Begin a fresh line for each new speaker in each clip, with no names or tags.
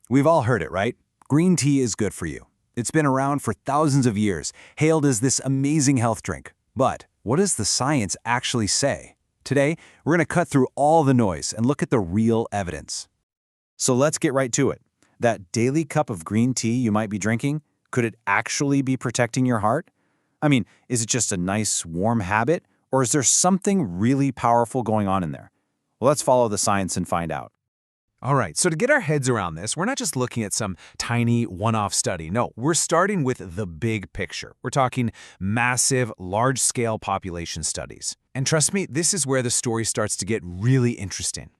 We've all heard it, right? Green tea is good for you. It's been around for thousands of years, hailed as this amazing health drink. But what does the science actually say? Today, we're going to cut through all the noise and look at the real evidence. So let's get right to it. That daily cup of green tea you might be drinking, could it actually be protecting your heart? I mean, is it just a nice, warm habit, or is there something really powerful going on in there? Well, let's follow the science and find out.
All right, so to get our heads around this, we're not just looking at some tiny one-off study. No, we're starting with the big picture. We're talking massive, large-scale population studies. And trust me, this is where the story starts to get really interesting.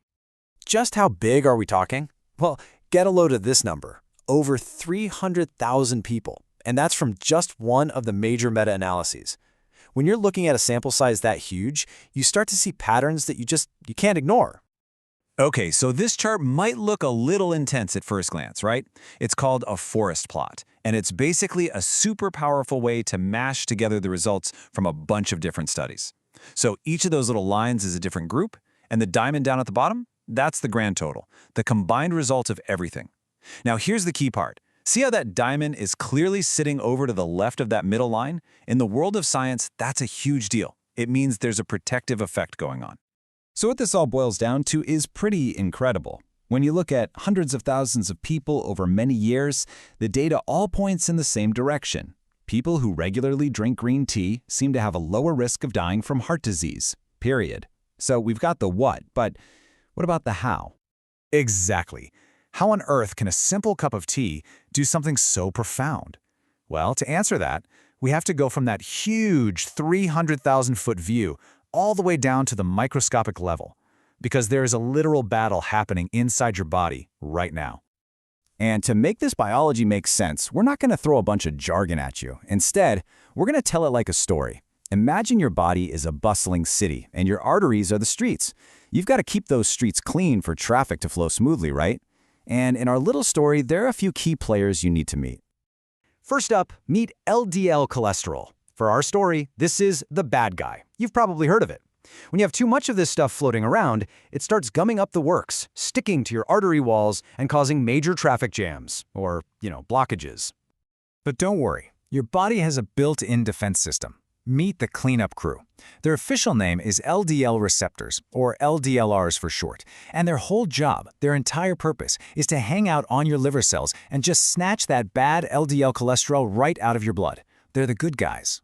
Just how big are we talking? Well, get a load of this number. Over 300,000 people. And that's from just one of the major meta-analyses. When you're looking at a sample size that huge, you start to see patterns that you can't ignore.
Okay, so this chart might look a little intense at first glance, right? It's called a forest plot, and it's basically a super powerful way to mash together the results from a bunch of different studies. So each of those little lines is a different group, and the diamond down at the bottom, that's the grand total, the combined result of everything. Now here's the key part. See how that diamond is clearly sitting over to the left of that middle line? In the world of science, that's a huge deal. It means there's a protective effect going on.
So what this all boils down to is pretty incredible. When you look at hundreds of thousands of people over many years, the data all points in the same direction. People who regularly drink green tea seem to have a lower risk of dying from heart disease, period. So we've got the what, but what about the how?
Exactly. How on earth can a simple cup of tea do something so profound? Well, to answer that, we have to go from that huge 300,000-foot view all the way down to the microscopic level, because there is a literal battle happening inside your body right now.
And to make this biology make sense, we're not going to throw a bunch of jargon at you. Instead, we're going to tell it like a story. Imagine your body is a bustling city, and your arteries are the streets. You've got to keep those streets clean for traffic to flow smoothly, right? And in our little story, there are a few key players you need to meet.
First up, meet LDL cholesterol. For our story, this is the bad guy. You've probably heard of it. When you have too much of this stuff floating around, it starts gumming up the works, sticking to your artery walls and causing major traffic jams, or, blockages.
But don't worry, your body has a built-in defense system. Meet the cleanup crew. Their official name is LDL receptors, or LDLRs for short, and their whole job, their entire purpose, is to hang out on your liver cells and just snatch that bad LDL cholesterol right out of your blood. They're the good guys.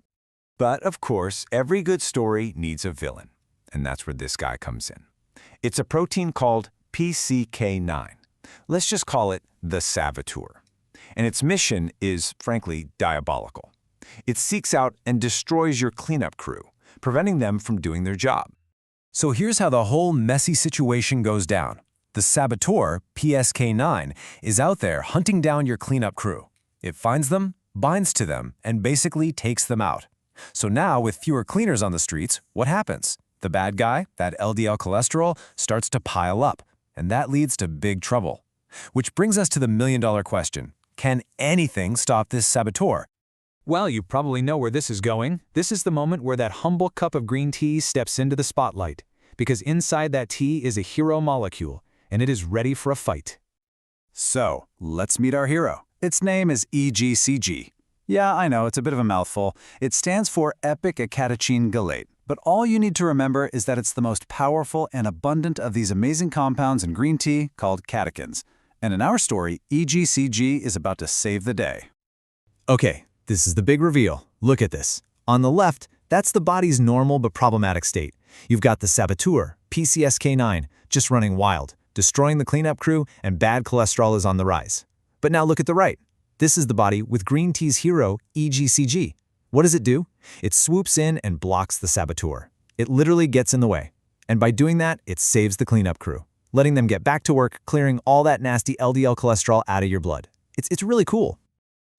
But, of course, every good story needs a villain, and that's where this guy comes in. It's a protein called PCK9. Let's just call it the saboteur. And its mission is, frankly, diabolical. It seeks out and destroys your cleanup crew, preventing them from doing their job.
So here's how the whole messy situation goes down. The saboteur, PCK9, is out there hunting down your cleanup crew. It finds them, binds to them, and basically takes them out. So now, with fewer cleaners on the streets, what happens? The bad guy, that LDL cholesterol, starts to pile up, and that leads to big trouble. Which brings us to the million-dollar question. Can anything stop this saboteur? Well, you probably know where this is going. This is the moment where that humble cup of green tea steps into the spotlight, because inside that tea is a hero molecule, and it is ready for a fight.
So, let's meet our hero. Its name is EGCG. Yeah, I know, it's a bit of a mouthful. It stands for epic catechin gallate. But all you need to remember is that it's the most powerful and abundant of these amazing compounds in green tea called catechins. And in our story, EGCG is about to save the day.
Okay, this is the big reveal. Look at this. On the left, that's the body's normal but problematic state. You've got the saboteur, PCSK9, just running wild, destroying the cleanup crew, and bad cholesterol is on the rise. But now look at the right. This is the body with green tea's hero, EGCG. What does it do? It swoops in and blocks the saboteur. It literally gets in the way. And by doing that, it saves the cleanup crew, letting them get back to work, clearing all that nasty LDL cholesterol out of your blood. It's really cool.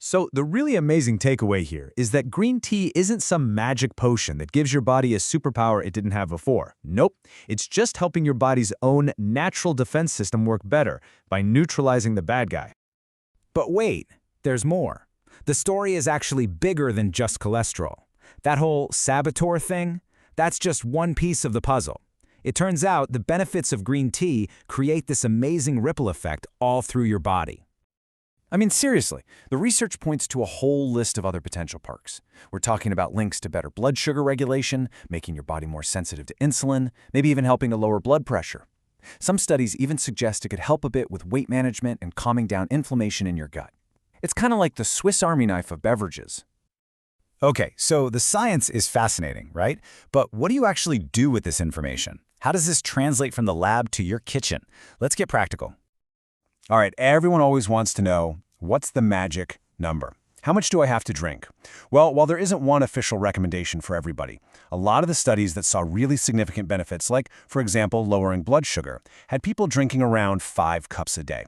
So the really amazing takeaway here is that green tea isn't some magic potion that gives your body a superpower it didn't have before. Nope, it's just helping your body's own natural defense system work better by neutralizing the bad guy. But wait, there's more. The story is actually bigger than just cholesterol. That whole saboteur thing, that's just one piece of the puzzle. It turns out the benefits of green tea create this amazing ripple effect all through your body.
I mean, seriously, the research points to a whole list of other potential perks. We're talking about links to better blood sugar regulation, making your body more sensitive to insulin, maybe even helping to lower blood pressure. Some studies even suggest it could help a bit with weight management and calming down inflammation in your gut. It's kind of like the Swiss Army knife of beverages.
Okay, so the science is fascinating, right? But what do you actually do with this information? How does this translate from the lab to your kitchen? Let's get practical.
All right, everyone always wants to know, what's the magic number? How much do I have to drink? Well, while there isn't one official recommendation for everybody, a lot of the studies that saw really significant benefits, like, for example, lowering blood sugar, had people drinking around 5 cups a day.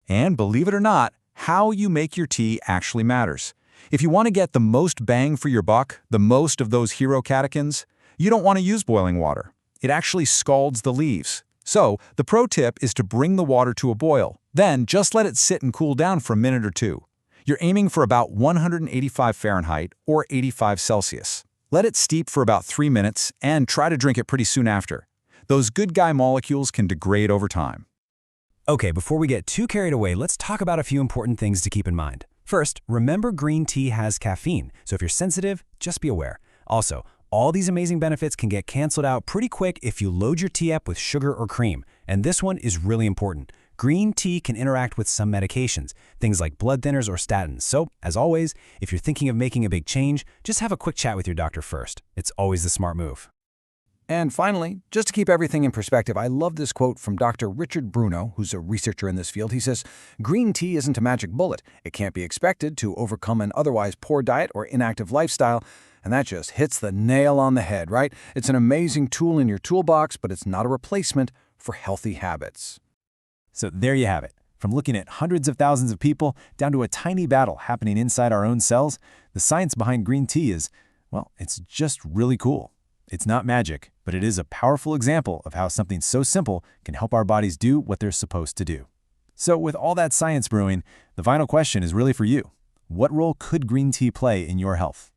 And believe it or not, how you make your tea actually matters. If you want to get the most bang for your buck, the most of those hero catechins, you don't want to use boiling water. It actually scalds the leaves. So, the pro tip is to bring the water to a boil. Then, just let it sit and cool down for a minute or two. You're aiming for about 185 Fahrenheit or 85 Celsius. Let it steep for about 3 minutes and try to drink it pretty soon after. Those good guy molecules can degrade over time.
Okay, before we get too carried away, let's talk about a few important things to keep in mind. First, remember green tea has caffeine, so if you're sensitive, just be aware. Also, all these amazing benefits can get canceled out pretty quick if you load your tea up with sugar or cream. And this one is really important. Green tea can interact with some medications, things like blood thinners or statins. So, as always, if you're thinking of making a big change, just have a quick chat with your doctor first. It's always the smart move.
And finally, just to keep everything in perspective, I love this quote from Dr. Richard Bruno, who's a researcher in this field. He says, "Green tea isn't a magic bullet. It can't be expected to overcome an otherwise poor diet or inactive lifestyle." And that just hits the nail on the head, right? It's an amazing tool in your toolbox, but it's not a replacement for healthy habits.
So there you have it. From looking at hundreds of thousands of people down to a tiny battle happening inside our own cells, the science behind green tea is, well, it's just really cool. It's not magic, but it is a powerful example of how something so simple can help our bodies do what they're supposed to do. So with all that science brewing, the final question is really for you. What role could green tea play in your health?